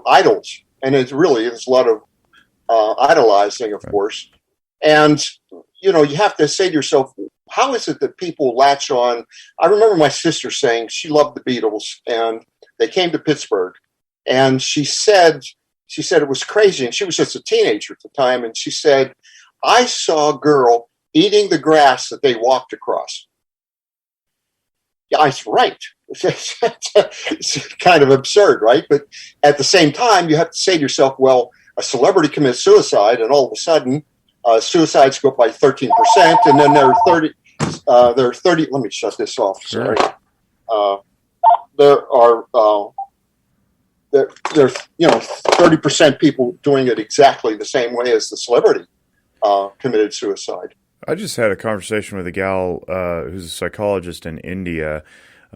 idols. And it's a lot of idolizing, of course. And, you have to say to yourself, how is it that people latch on? I remember my sister saying she loved the Beatles, and they came to Pittsburgh. And she said it was crazy. And she was just a teenager at the time. And she said, I saw a girl eating the grass that they walked across. Yeah, I was right. It's kind of absurd, right? But at the same time, you have to say to yourself, well, a celebrity commits suicide, and all of a sudden, suicides go up by 13%, and then there are 30. Let me shut this off. Sorry. There are 30% people doing it exactly the same way as the celebrity committed suicide. I just had a conversation with a gal who's a psychologist in India.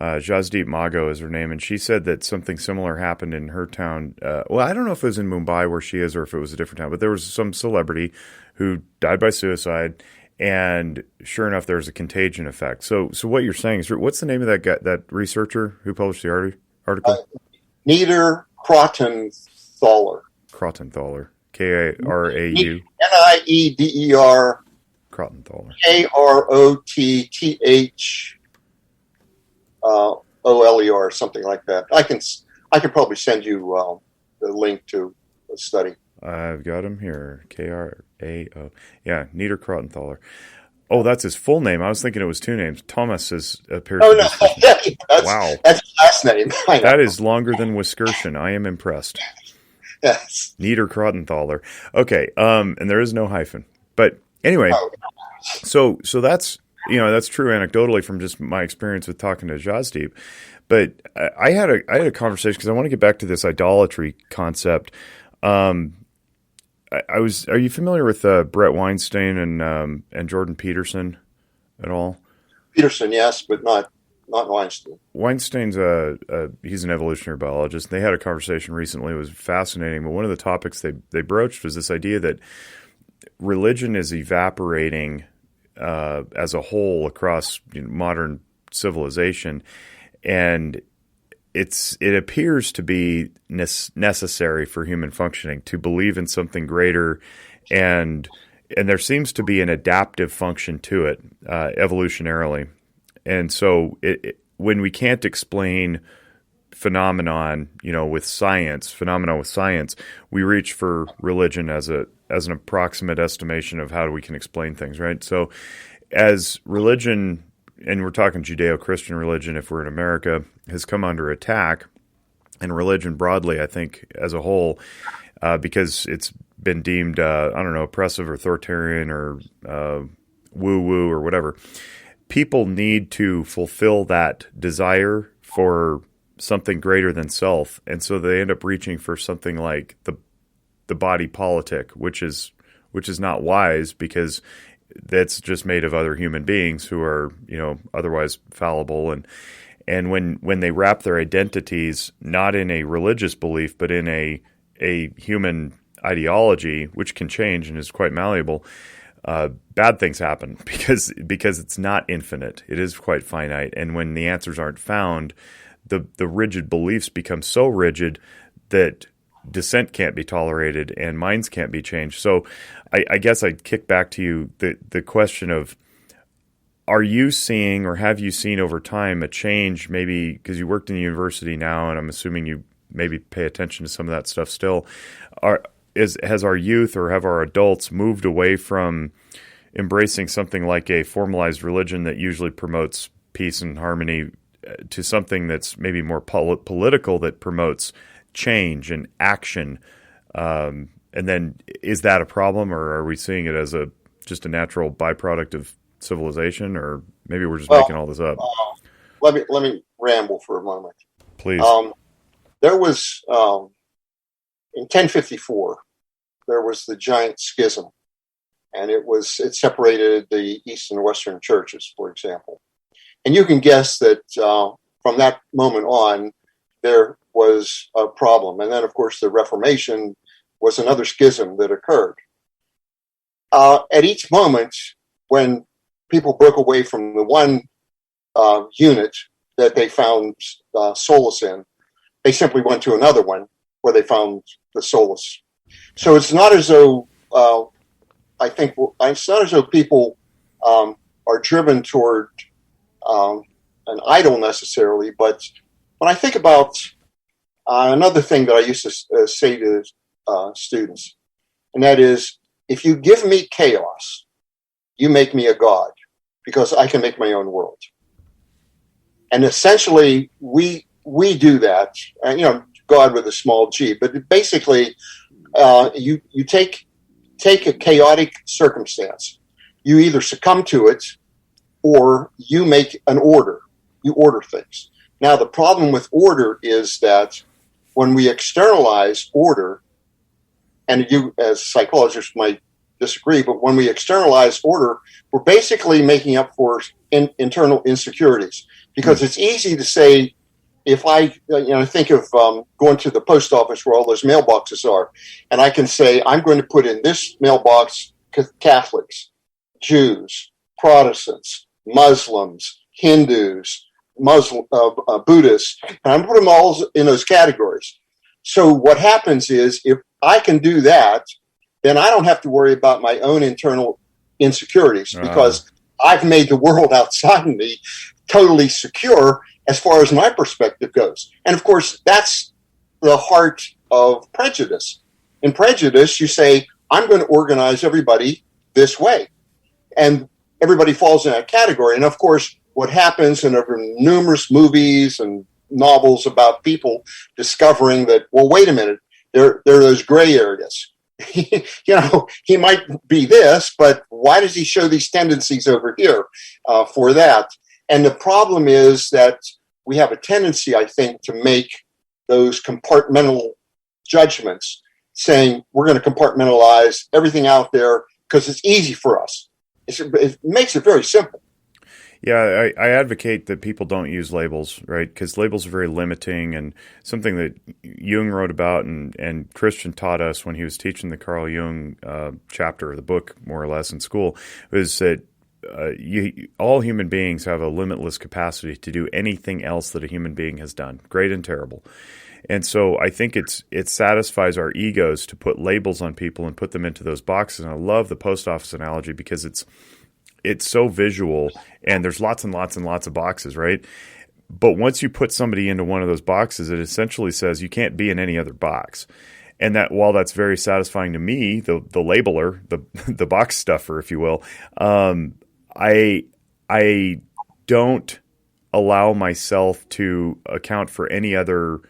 Jasdeep Mago is her name, and she said that something similar happened in her town. Well, I don't know if it was in Mumbai where she is or if it was a different town, but there was some celebrity who died by suicide, and sure enough, there was a contagion effect. So what you're saying is, what's the name of that guy, that researcher who published the article? Nieder Krottenthaler. Krottenthaler. K-A-R-A-U. Nieder. Krottenthaler. Krottentholer, something like that. I can probably send you the link to the study. I've got him here. K-R-A-O. Yeah, Nieder Krottenthaler. Oh, that's his full name. I was thinking it was two names. Thomas appears. Oh, no. Wow. That's his last name. That is longer than Wiskerson. I am impressed. Yes. Nieder Krottenthaler. Okay, and there is no hyphen. But anyway, so that's that's true anecdotally from just my experience with talking to Jasdeep. But I had a conversation because I want to get back to this idolatry concept. Are you familiar with Brett Weinstein and Jordan Peterson at all? Peterson, yes, but not Weinstein. Weinstein's he's an evolutionary biologist. They had a conversation recently. It was fascinating. But one of the topics they broached was this idea that religion is evaporating as a whole across modern civilization, and it appears to be necessary for human functioning to believe in something greater, and there seems to be an adaptive function to it evolutionarily. And so when we can't explain phenomena with science, we reach for religion as an approximate estimation of how we can explain things, right? So as religion, and we're talking Judeo-Christian religion if we're in America, has come under attack, and religion broadly, I think, as a whole, because it's been deemed, oppressive or authoritarian or woo-woo or whatever, people need to fulfill that desire for something greater than self, and so they end up reaching for something like the body politic, which is not wise because that's just made of other human beings who are otherwise fallible, and when they wrap their identities not in a religious belief but in a human ideology, which can change and is quite malleable, bad things happen because it's not infinite. It is quite finite, and when the answers aren't found, the rigid beliefs become so rigid that dissent can't be tolerated and minds can't be changed. So I guess I'd kick back to you the question of, are you seeing or have you seen over time a change, maybe because you worked in the university now, and I'm assuming you maybe pay attention to some of that stuff still, has our youth or have our adults moved away from embracing something like a formalized religion that usually promotes peace and harmony to something that's maybe more political that promotes change and action? And then is that a problem, or are we seeing it as just a natural byproduct of civilization, or maybe we're just making all this up? Let me ramble for a moment. Please. There was in 1054, there was the giant schism, and it separated the East and Western churches, for example. And you can guess that from that moment on, there was a problem. And then, of course, the Reformation was another schism that occurred. At each moment, when people broke away from the one unit that they found solace in, they simply went to another one where they found the solace. So it's not as though it's not as though people are driven toward an idol necessarily. But when I think about another thing that I used to say to students, and that is, if you give me chaos, you make me a god, because I can make my own world. And essentially, we do that. God with a small g. But basically, you take a chaotic circumstance. You either succumb to it, or you make an order. You order things. Now, the problem with order is that when we externalize order, and you as psychologists might disagree, but when we externalize order, we're basically making up for internal insecurities. Because it's easy to say, if I think of going to the post office where all those mailboxes are, and I can say, I'm going to put in this mailbox Catholics, Jews, Protestants, Muslims, Hindus, Buddhists, and I'm putting them all in those categories. So what happens is, if I can do that, then I don't have to worry about my own internal insecurities, because I've made the world outside of me totally secure as far as my perspective goes. And of course, that's the heart of prejudice. In prejudice, you say, I'm going to organize everybody this way. And everybody falls in that category. And of course, what happens, and there are numerous movies and novels about people discovering that, well, wait a minute, there are those gray areas. He might be this, but why does he show these tendencies over here for that? And the problem is that we have a tendency, I think, to make those compartmental judgments, saying we're going to compartmentalize everything out there because it's easy for us. It makes it very simple. Yeah, I advocate that people don't use labels, right? Because labels are very limiting, and something that Jung wrote about and Christian taught us when he was teaching the Carl Jung chapter of the book, more or less, in school, was that all human beings have a limitless capacity to do anything else that a human being has done, great and terrible. And so I think it satisfies our egos to put labels on people and put them into those boxes. And I love the post office analogy because it's so visual, and there's lots and lots and lots of boxes, right? But once you put somebody into one of those boxes, it essentially says you can't be in any other box. And that, while that's very satisfying to me, the labeler, the box stuffer, if you will, I don't allow myself to account for any other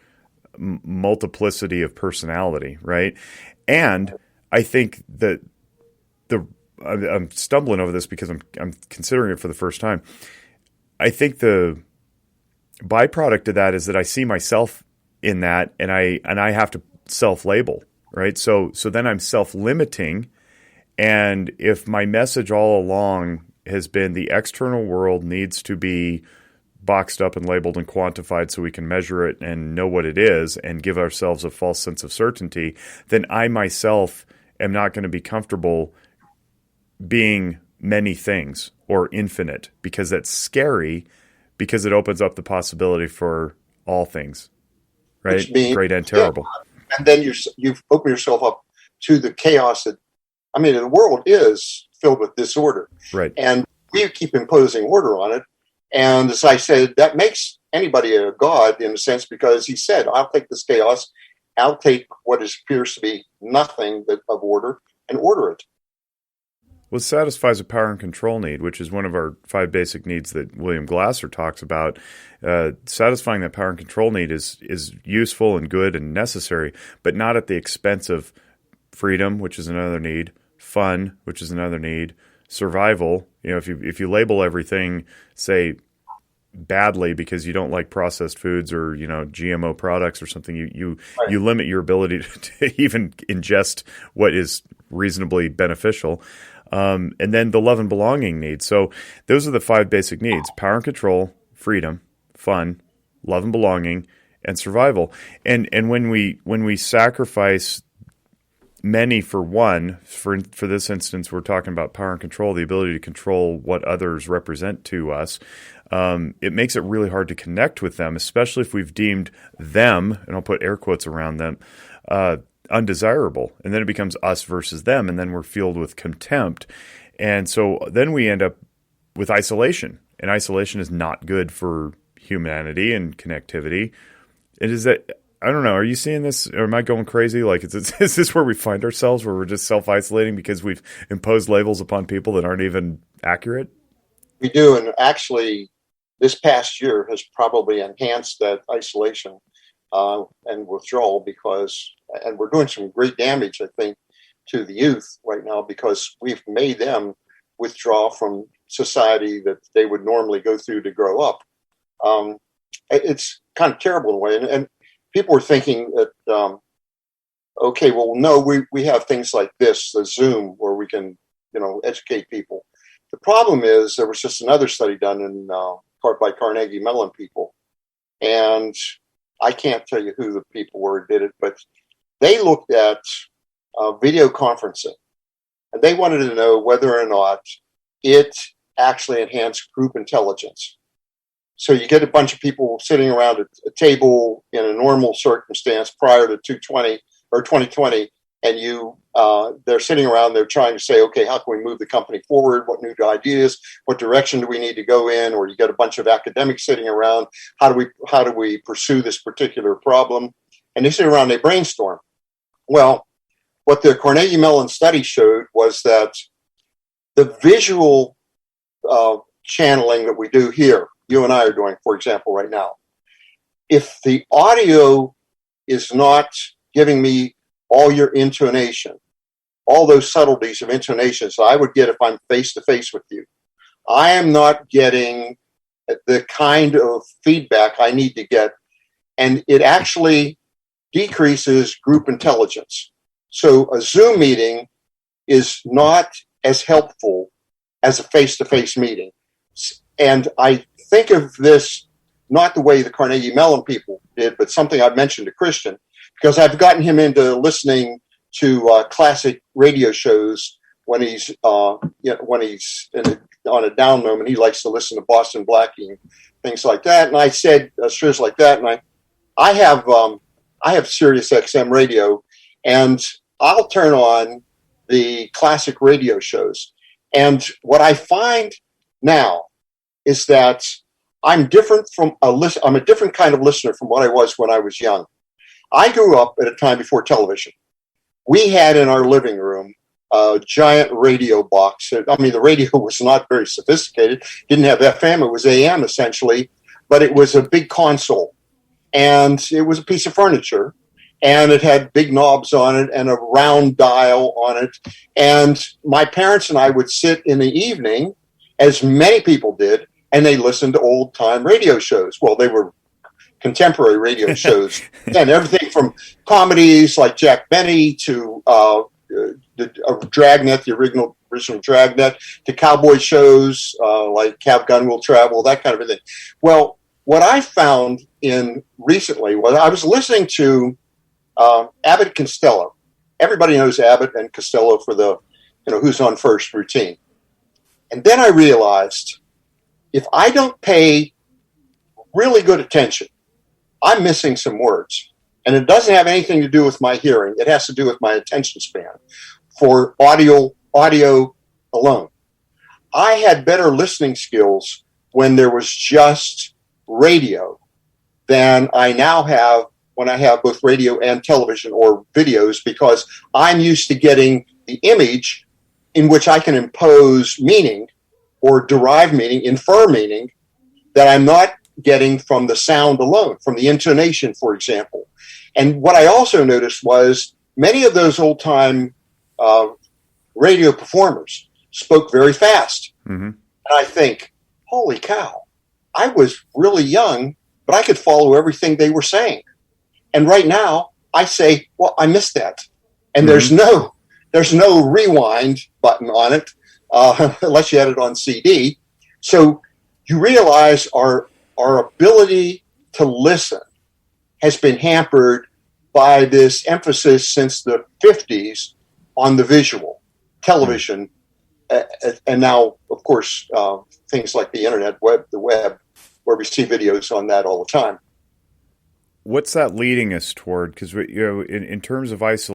multiplicity of personality, right? And I think that I'm stumbling over this because I'm considering it for the first time. I think the byproduct of that is that I see myself in that, and I have to self-label, right? So then I'm self-limiting, and if my message all along has been the external world needs to be boxed up and labeled and quantified so we can measure it and know what it is and give ourselves a false sense of certainty, then I myself am not going to be comfortable being many things or infinite, because that's scary, because it opens up the possibility for all things, right? Means, great and terrible. Yeah. And then you've opened yourself up to the chaos that, the world is filled with disorder. Right. And we keep imposing order on it. And as I said, that makes anybody a god in a sense, because he said, I'll take this chaos, I'll take what appears to be nothing of order and order it. Well, it satisfies a power and control need, which is one of our 5 basic needs that William Glasser talks about. Satisfying that power and control need is useful and good and necessary, but not at the expense of freedom, which is another need, fun, which is another need, survival. If you label everything, say, badly because you don't like processed foods or GMO products or something, you limit your ability to even ingest what is reasonably beneficial. And then the love and belonging needs. So those are the 5 basic needs: power and control, freedom, fun, love and belonging, and survival. And when we sacrifice many for one. For this instance, we're talking about power and control, the ability to control what others represent to us. It makes it really hard to connect with them, especially if we've deemed them, and I'll put air quotes around them, undesirable. And then it becomes us versus them, and then we're filled with contempt. And so then we end up with isolation, and isolation is not good for humanity and connectivity. And is that, I don't know, are you seeing this, or am I going crazy? Like, is this where we find ourselves, where we're just self-isolating because we've imposed labels upon people that aren't even accurate? We do, and actually, this past year has probably enhanced that isolation and withdrawal and we're doing some great damage, I think, to the youth right now because we've made them withdraw from society that they would normally go through to grow up. It's kind of terrible in a way. And people are thinking that, okay, well, no, we have things like this, the Zoom, where we can, educate people. The problem is there was just another study done in part by Carnegie Mellon people. And I can't tell you who the people were who did it, but they looked at video conferencing. And they wanted to know whether or not it actually enhanced group intelligence. So you get a bunch of people sitting around a table in a normal circumstance prior to 2020, and they're sitting around, they're trying to say, okay, how can we move the company forward? What new ideas? What direction do we need to go in? Or you get a bunch of academics sitting around. How do we pursue this particular problem? And they sit around, they brainstorm. Well, what the Carnegie Mellon study showed was that the visual channeling that we do here, you and I are doing, for example, right now, if the audio is not giving me all your intonation, all those subtleties of intonations that I would get if I'm face to face with you, I am not getting the kind of feedback I need to get. And it actually decreases group intelligence. So a Zoom meeting is not as helpful as a face-to-face meeting. And I think of this not the way the Carnegie Mellon people did, but something I've mentioned to Christian, because I've gotten him into listening to classic radio shows when he's on a down moment. He likes to listen to Boston Blackie and things like that. And I said shows like that, and I have Sirius XM radio, and I'll turn on the classic radio shows. And what I find now is that I'm different from I'm a different kind of listener from what I was when I was young. I grew up at a time before television. We had in our living room a giant radio box. I mean, the radio was not very sophisticated, didn't have FM, it was AM essentially, but it was a big console. And it was a piece of furniture, and it had big knobs on it and a round dial on it. And my parents and I would sit in the evening, as many people did, and they listened to old-time radio shows. Well, they were contemporary radio shows, and everything from comedies like Jack Benny to Dragnet, the original Dragnet, to cowboy shows like Have Gun Will Travel, that kind of thing. Well, what I found in recently was I was listening to Abbott and Costello. Everybody knows Abbott and Costello for the Who's on First routine. And then I realized if I don't pay really good attention, I'm missing some words. And it doesn't have anything to do with my hearing. It has to do with my attention span for audio alone. I had better listening skills when there was just radio than I now have when I have both radio and television or videos, because I'm used to getting the image in which I can impose meaning or derive meaning, infer meaning that I'm not getting from the sound alone, from the intonation, for example. And what I also noticed was many of those old-time radio performers spoke very fast. Mm-hmm. And I think, holy cow, I was really young, but I could follow everything they were saying. And right now, I say, well, I missed that. And mm-hmm. there's no rewind button on it, unless you had it on CD. So you realize our ability to listen has been hampered by this emphasis since the 50s on the visual, television, and now, of course, things like the internet, the web, where we see videos on that all the time. What's that leading us toward? Because in terms of isolation,